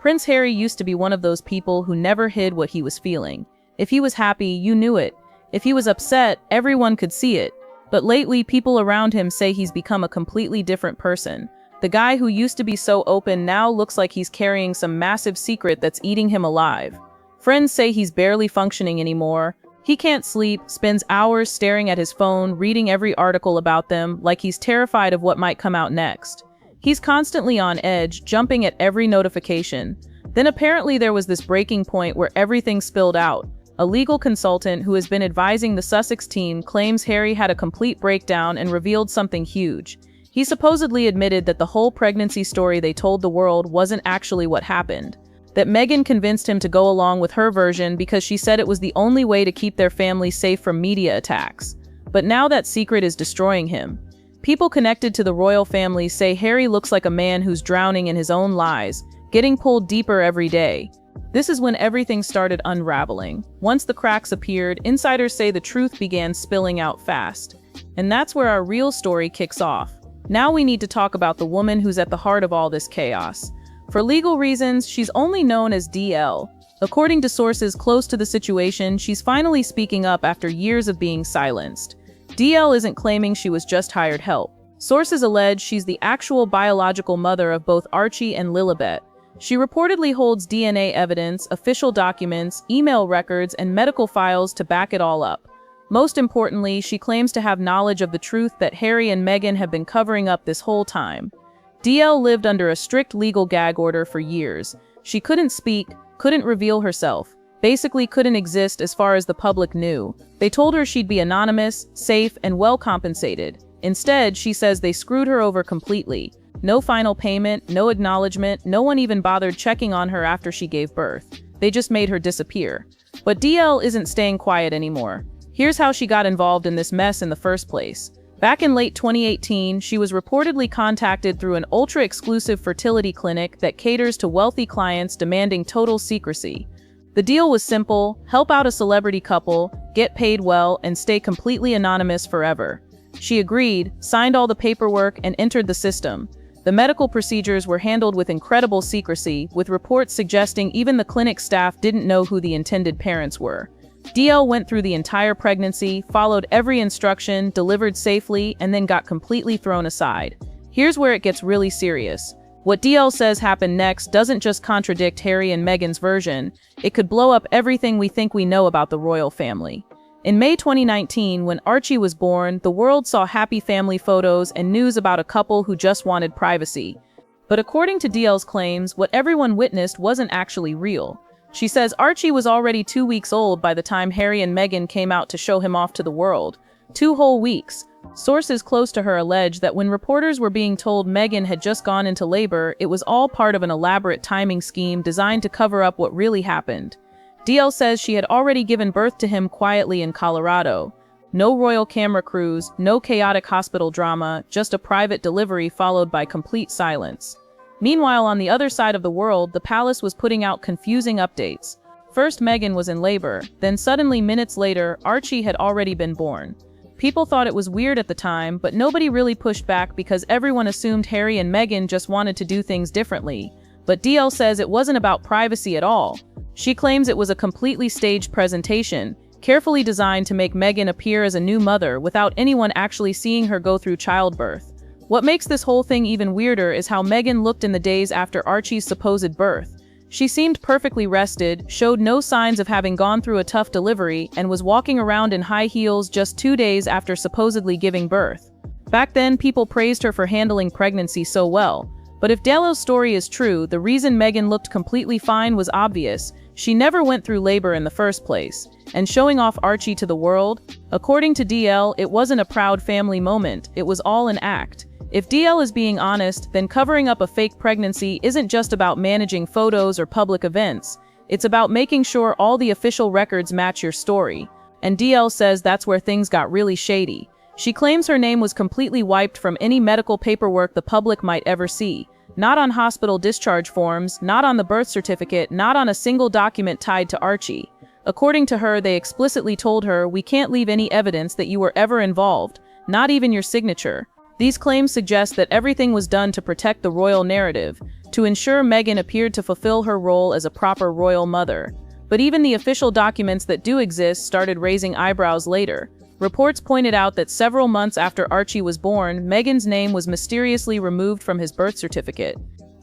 Prince Harry used to be one of those people who never hid what he was feeling. If he was happy, you knew it. If he was upset, everyone could see it. But lately, people around him say he's become a completely different person. The guy who used to be so open now looks like he's carrying some massive secret that's eating him alive. Friends say he's barely functioning anymore. He can't sleep, spends hours staring at his phone, reading every article about them, like he's terrified of what might come out next. He's constantly on edge, jumping at every notification. Then apparently there was this breaking point where everything spilled out. A legal consultant who has been advising the Sussex team claims Harry had a complete breakdown and revealed something huge. He supposedly admitted that the whole pregnancy story they told the world wasn't actually what happened. That Meghan convinced him to go along with her version because she said it was the only way to keep their family safe from media attacks. But now that secret is destroying him. People connected to the royal family say Harry looks like a man who's drowning in his own lies, getting pulled deeper every day. This is when everything started unraveling. Once the cracks appeared, insiders say the truth began spilling out fast. And that's where our real story kicks off. Now we need to talk about the woman who's at the heart of all this chaos. For legal reasons, she's only known as DL. According to sources close to the situation, she's finally speaking up after years of being silenced. DL isn't claiming she was just hired help. Sources allege she's the actual biological mother of both Archie and Lilibet. She reportedly holds DNA evidence, official documents, email records, and medical files to back it all up. Most importantly, she claims to have knowledge of the truth that Harry and Meghan have been covering up this whole time. DL lived under a strict legal gag order for years. She couldn't speak, couldn't reveal herself, basically couldn't exist as far as the public knew. They told her she'd be anonymous, safe, and well compensated. Instead, she says they screwed her over completely. No final payment, no acknowledgement, no one even bothered checking on her after she gave birth. They just made her disappear. But DL isn't staying quiet anymore. Here's how she got involved in this mess in the first place. Back in late 2018, she was reportedly contacted through an ultra-exclusive fertility clinic that caters to wealthy clients demanding total secrecy. The deal was simple: help out a celebrity couple, get paid well, and stay completely anonymous forever. She agreed, signed all the paperwork, and entered the system. The medical procedures were handled with incredible secrecy, with reports suggesting even the clinic staff didn't know who the intended parents were. DL went through the entire pregnancy, followed every instruction, delivered safely, and then got completely thrown aside. Here's where it gets really serious. What DL says happened next doesn't just contradict Harry and Meghan's version, it could blow up everything we think we know about the royal family. In May 2019, when Archie was born, the world saw happy family photos and news about a couple who just wanted privacy. But according to DL's claims, what everyone witnessed wasn't actually real. She says Archie was already 2 weeks old by the time Harry and Meghan came out to show him off to the world. 2 whole weeks. Sources close to her allege that when reporters were being told Meghan had just gone into labor, it was all part of an elaborate timing scheme designed to cover up what really happened. DL says she had already given birth to him quietly in Colorado. No royal camera crews, no chaotic hospital drama, just a private delivery followed by complete silence. Meanwhile, on the other side of the world, the palace was putting out confusing updates. First, Meghan was in labor, then suddenly minutes later, Archie had already been born. People thought it was weird at the time, but nobody really pushed back because everyone assumed Harry and Meghan just wanted to do things differently. But DL says it wasn't about privacy at all. She claims it was a completely staged presentation, carefully designed to make Meghan appear as a new mother without anyone actually seeing her go through childbirth. What makes this whole thing even weirder is how Meghan looked in the days after Archie's supposed birth. She seemed perfectly rested, showed no signs of having gone through a tough delivery, and was walking around in high heels just 2 days after supposedly giving birth. Back then, people praised her for handling pregnancy so well. But if DL's story is true, the reason Meghan looked completely fine was obvious. She never went through labor in the first place. And showing off Archie to the world? According to DL, it wasn't a proud family moment, it was all an act. If DL is being honest, then covering up a fake pregnancy isn't just about managing photos or public events. It's about making sure all the official records match your story. And DL says that's where things got really shady. She claims her name was completely wiped from any medical paperwork the public might ever see. Not on hospital discharge forms, not on the birth certificate, not on a single document tied to Archie. According to her, they explicitly told her, "We can't leave any evidence that you were ever involved, not even your signature." These claims suggest that everything was done to protect the royal narrative, to ensure Meghan appeared to fulfill her role as a proper royal mother. But even the official documents that do exist started raising eyebrows later. Reports pointed out that several months after Archie was born, Meghan's name was mysteriously removed from his birth certificate.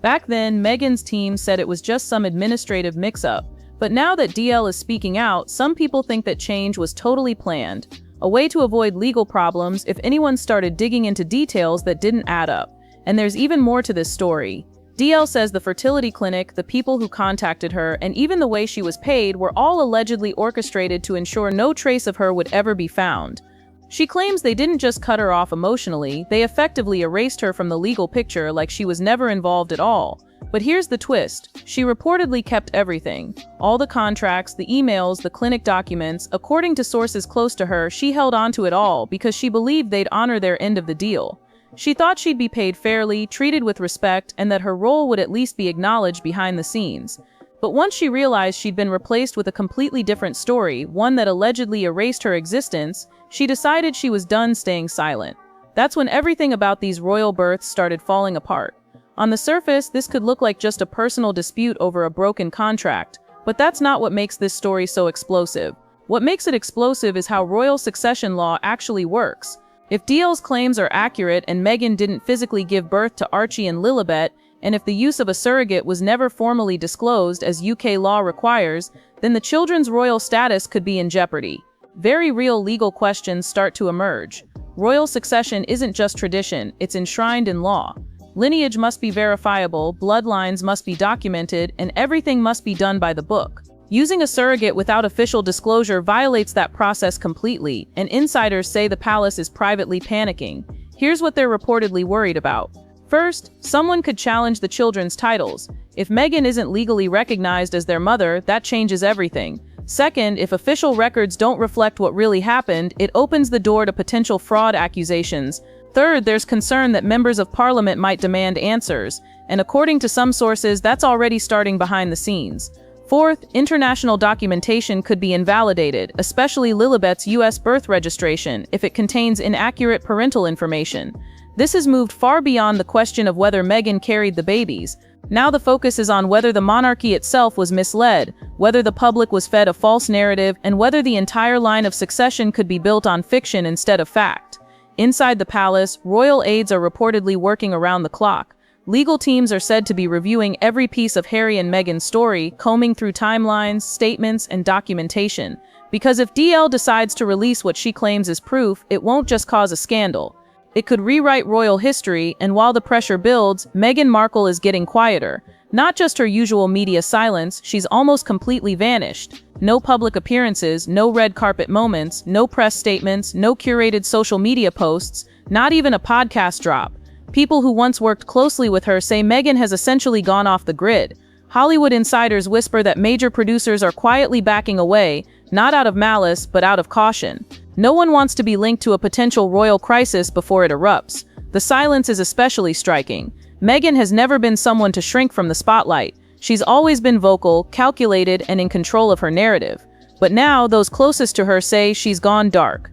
Back then, Meghan's team said it was just some administrative mix-up, but now that DL is speaking out, some people think that change was totally planned, a way to avoid legal problems if anyone started digging into details that didn't add up. And there's even more to this story. DL says the fertility clinic, the people who contacted her, and even the way she was paid were all allegedly orchestrated to ensure no trace of her would ever be found. She claims they didn't just cut her off emotionally, they effectively erased her from the legal picture like she was never involved at all. But here's the twist. She reportedly kept everything. All the contracts, the emails, the clinic documents. According to sources close to her, she held on to it all because she believed they'd honor their end of the deal. She thought she'd be paid fairly, treated with respect, and that her role would at least be acknowledged behind the scenes. But once she realized she'd been replaced with a completely different story, one that allegedly erased her existence, she decided she was done staying silent. That's when everything about these royal births started falling apart. On the surface, this could look like just a personal dispute over a broken contract, but that's not what makes this story so explosive. What makes it explosive is how royal succession law actually works. If DL's claims are accurate and Meghan didn't physically give birth to Archie and Lilibet, and if the use of a surrogate was never formally disclosed as UK law requires, then the children's royal status could be in jeopardy. Very real legal questions start to emerge. Royal succession isn't just tradition, it's enshrined in law. Lineage must be verifiable, bloodlines must be documented, and everything must be done by the book. Using a surrogate without official disclosure violates that process completely, and insiders say the palace is privately panicking. Here's what they're reportedly worried about. First, someone could challenge the children's titles. If Meghan isn't legally recognized as their mother, that changes everything. Second, if official records don't reflect what really happened, it opens the door to potential fraud accusations. Third, there's concern that members of parliament might demand answers, and according to some sources, that's already starting behind the scenes. Fourth, international documentation could be invalidated, especially Lilibet's US birth registration, if it contains inaccurate parental information. This has moved far beyond the question of whether Meghan carried the babies. Now the focus is on whether the monarchy itself was misled, whether the public was fed a false narrative, and whether the entire line of succession could be built on fiction instead of fact. Inside the palace, royal aides are reportedly working around the clock. Legal teams are said to be reviewing every piece of Harry and Meghan's story, combing through timelines, statements, and documentation. Because if DL decides to release what she claims is proof, it won't just cause a scandal. It could rewrite royal history, and while the pressure builds, Meghan Markle is getting quieter. Not just her usual media silence, she's almost completely vanished. No public appearances, no red carpet moments, no press statements, no curated social media posts, not even a podcast drop. People who once worked closely with her say Meghan has essentially gone off the grid. Hollywood insiders whisper that major producers are quietly backing away, not out of malice, but out of caution. No one wants to be linked to a potential royal crisis before it erupts. The silence is especially striking. Meghan has never been someone to shrink from the spotlight. She's always been vocal, calculated, and in control of her narrative. But now, those closest to her say she's gone dark.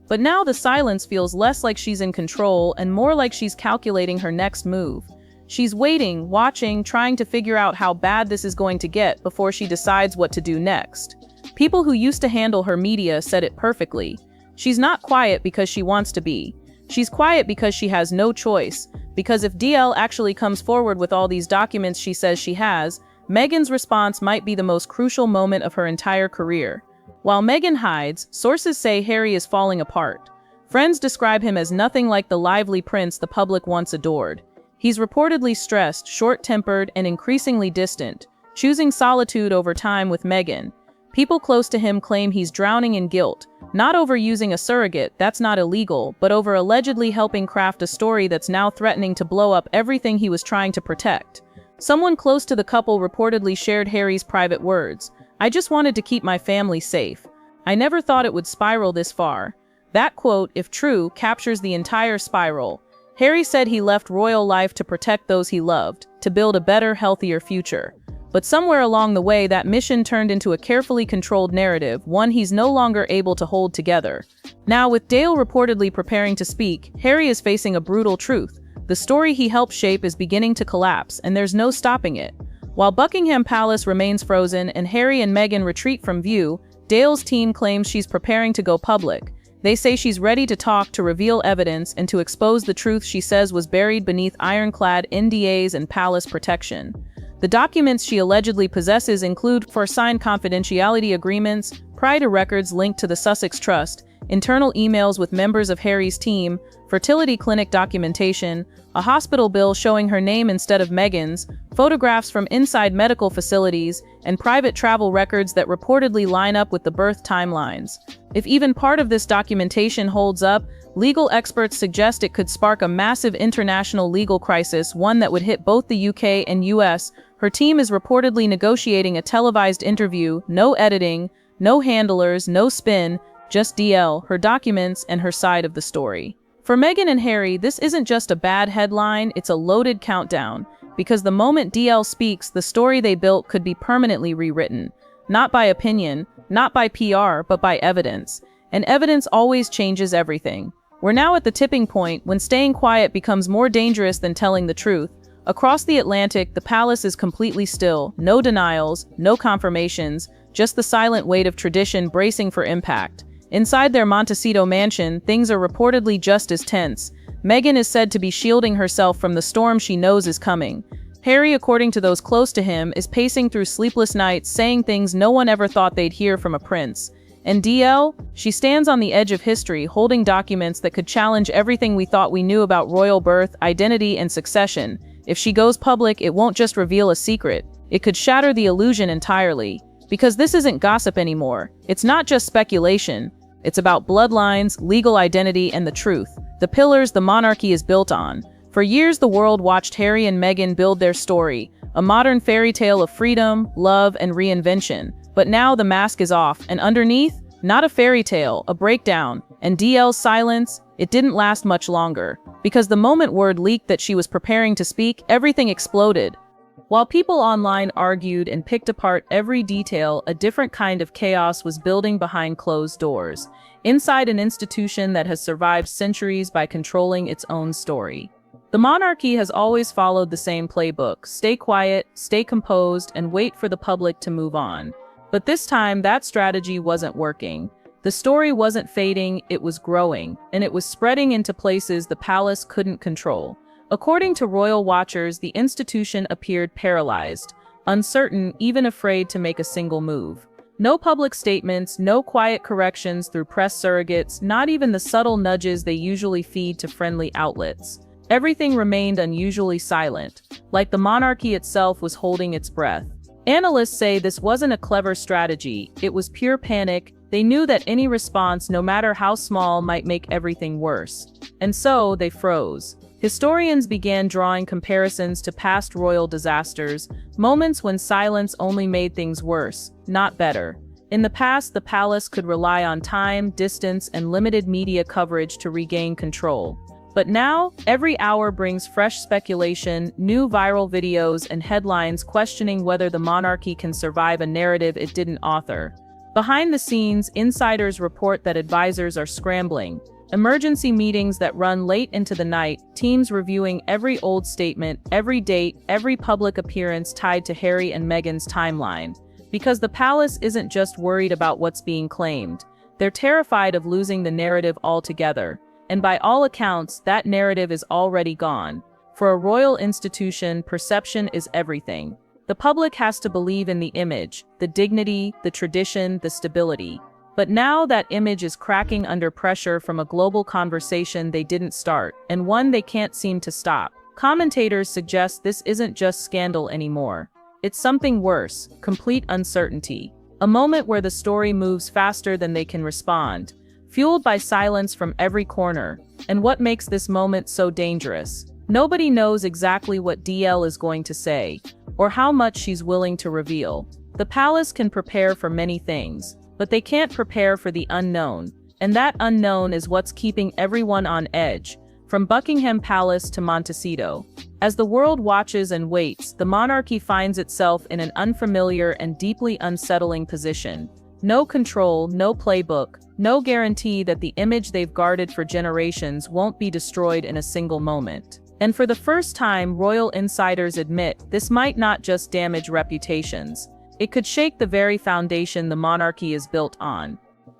But now the silence feels less like she's in control and more like she's calculating her next move. She's waiting, watching, trying to figure out how bad this is going to get before she decides what to do next. People who used to handle her media said it perfectly. She's not quiet because she wants to be. She's quiet because she has no choice. Because if DL actually comes forward with all these documents she says she has, Meghan's response might be the most crucial moment of her entire career. While Meghan hides, sources say Harry is falling apart. Friends describe him as nothing like the lively prince the public once adored. He's reportedly stressed, short-tempered, and increasingly distant, choosing solitude over time with Meghan. People close to him claim he's drowning in guilt, not over using a surrogate, that's not illegal, but over allegedly helping craft a story that's now threatening to blow up everything he was trying to protect. Someone close to the couple reportedly shared Harry's private words. "I just wanted to keep my family safe. I never thought it would spiral this far." That quote, if true, captures the entire spiral. Harry said he left royal life to protect those he loved, to build a better, healthier future. But somewhere along the way, that mission turned into a carefully controlled narrative, one he's no longer able to hold together. Now, with Dale reportedly preparing to speak, Harry is facing a brutal truth. The story he helped shape is beginning to collapse, and there's no stopping it. While Buckingham Palace remains frozen and Harry and Meghan retreat from view, Dale's team claims she's preparing to go public. They say she's ready to talk, to reveal evidence, and to expose the truth she says was buried beneath ironclad NDAs and palace protection. The documents she allegedly possesses include signed confidentiality agreements, private records linked to the Sussex Trust, internal emails with members of Harry's team, fertility clinic documentation, a hospital bill showing her name instead of Meghan's, photographs from inside medical facilities, and private travel records that reportedly line up with the birth timelines. If even part of this documentation holds up, legal experts suggest it could spark a massive international legal crisis, one that would hit both the UK and US. Her team is reportedly negotiating a televised interview, no editing, no handlers, no spin, just DL, her documents, and her side of the story. For Meghan and Harry, this isn't just a bad headline, it's a loaded countdown. Because the moment DL speaks, the story they built could be permanently rewritten. Not by opinion, not by PR, but by evidence. And evidence always changes everything. We're now at the tipping point when staying quiet becomes more dangerous than telling the truth. Across the Atlantic, the palace is completely still. No denials, no confirmations, just the silent weight of tradition bracing for impact. Inside their Montecito mansion, things are reportedly just as tense. Meghan is said to be shielding herself from the storm she knows is coming. Harry, according to those close to him, is pacing through sleepless nights, saying things no one ever thought they'd hear from a prince. And DL? She stands on the edge of history, holding documents that could challenge everything we thought we knew about royal birth, identity, and succession. If she goes public, it won't just reveal a secret. It could shatter the illusion entirely. Because this isn't gossip anymore. It's not just speculation. It's about bloodlines, legal identity, and the truth. The pillars the monarchy is built on. For years, the world watched Harry and Meghan build their story, a modern fairy tale of freedom, love, and reinvention. But now the mask is off, and underneath, not a fairy tale, a breakdown. And DL's silence, it didn't last much longer. Because the moment word leaked that she was preparing to speak, everything exploded. While people online argued and picked apart every detail, a different kind of chaos was building behind closed doors, inside an institution that has survived centuries by controlling its own story. The monarchy has always followed the same playbook: stay quiet, stay composed, and wait for the public to move on. But this time, that strategy wasn't working. The story wasn't fading, it was growing, and it was spreading into places the palace couldn't control. According to royal watchers, the institution appeared paralyzed, uncertain, even afraid to make a single move. No public statements, no quiet corrections through press surrogates, not even the subtle nudges they usually feed to friendly outlets. Everything remained unusually silent, like the monarchy itself was holding its breath. Analysts say this wasn't a clever strategy, it was pure panic. They knew that any response, no matter how small, might make everything worse. And so, they froze. Historians began drawing comparisons to past royal disasters, moments when silence only made things worse, not better. In the past, the palace could rely on time, distance, and limited media coverage to regain control. But now, every hour brings fresh speculation, new viral videos, and headlines questioning whether the monarchy can survive a narrative it didn't author. Behind the scenes, insiders report that advisors are scrambling. Emergency meetings that run late into the night, teams reviewing every old statement, every date, every public appearance tied to Harry and Meghan's timeline. Because the palace isn't just worried about what's being claimed. They're terrified of losing the narrative altogether. And by all accounts, that narrative is already gone. For a royal institution, perception is everything. The public has to believe in the image, the dignity, the tradition, the stability. But now that image is cracking under pressure from a global conversation they didn't start, and one they can't seem to stop. Commentators suggest this isn't just scandal anymore. It's something worse, complete uncertainty. A moment where the story moves faster than they can respond, fueled by silence from every corner. And what makes this moment so dangerous? Nobody knows exactly what DL is going to say, or how much she's willing to reveal. The palace can prepare for many things, but they can't prepare for the unknown, and that unknown is what's keeping everyone on edge, from Buckingham Palace to Montecito. As the world watches and waits, the monarchy finds itself in an unfamiliar and deeply unsettling position. No control, no playbook, no guarantee that the image they've guarded for generations won't be destroyed in a single moment. And for the first time, royal insiders admit this might not just damage reputations. It could shake the very foundation the monarchy is built on.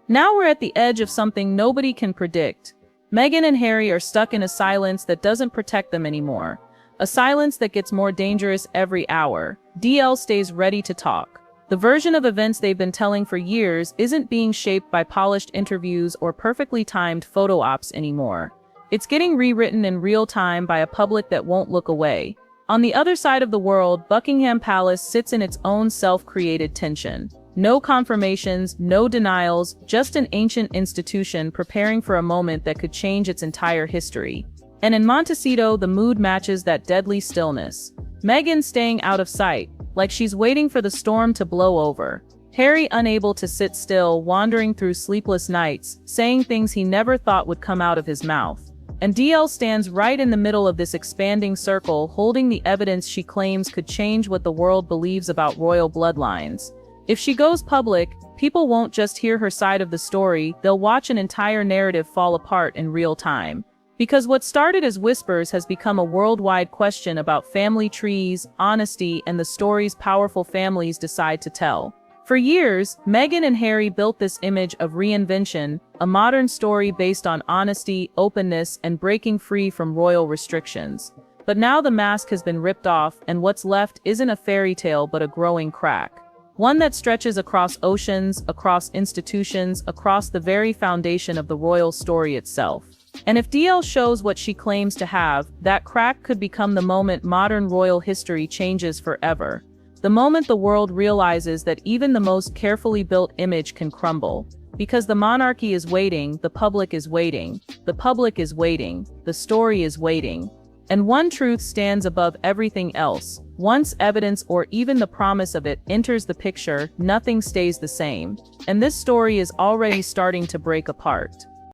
Now we're at the edge of something nobody can predict. Meghan and Harry are stuck in a silence that doesn't protect them anymore. A silence that gets more dangerous every hour. DL stays ready to talk. The version of events they've been telling for years isn't being shaped by polished interviews or perfectly timed photo ops anymore. It's getting rewritten in real time by a public that won't look away. On the other side of the world, Buckingham Palace sits in its own self-created tension. No confirmations, no denials, just an ancient institution preparing for a moment that could change its entire history. And in Montecito, the mood matches that deadly stillness. Meghan staying out of sight, like she's waiting for the storm to blow over. Harry unable to sit still, wandering through sleepless nights, saying things he never thought would come out of his mouth. And DL stands right in the middle of this expanding circle, holding the evidence she claims could change what the world believes about royal bloodlines. If she goes public, people won't just hear her side of the story, they'll watch an entire narrative fall apart in real time. Because what started as whispers has become a worldwide question about family trees, honesty, and the stories powerful families decide to tell. For years, Meghan and Harry built this image of reinvention, a modern story based on honesty, openness, and breaking free from royal restrictions. But now the mask has been ripped off, and what's left isn't a fairy tale but a growing crack. One that stretches across oceans, across institutions, across the very foundation of the royal story itself. And if DL shows what she claims to have, that crack could become the moment modern royal history changes forever. The moment the world realizes that even the most carefully built image can crumble. Because the monarchy is waiting, the public is waiting, the public is waiting, the story is waiting. And one truth stands above everything else. Once evidence or even the promise of it enters the picture, nothing stays the same. And this story is already starting to break apart.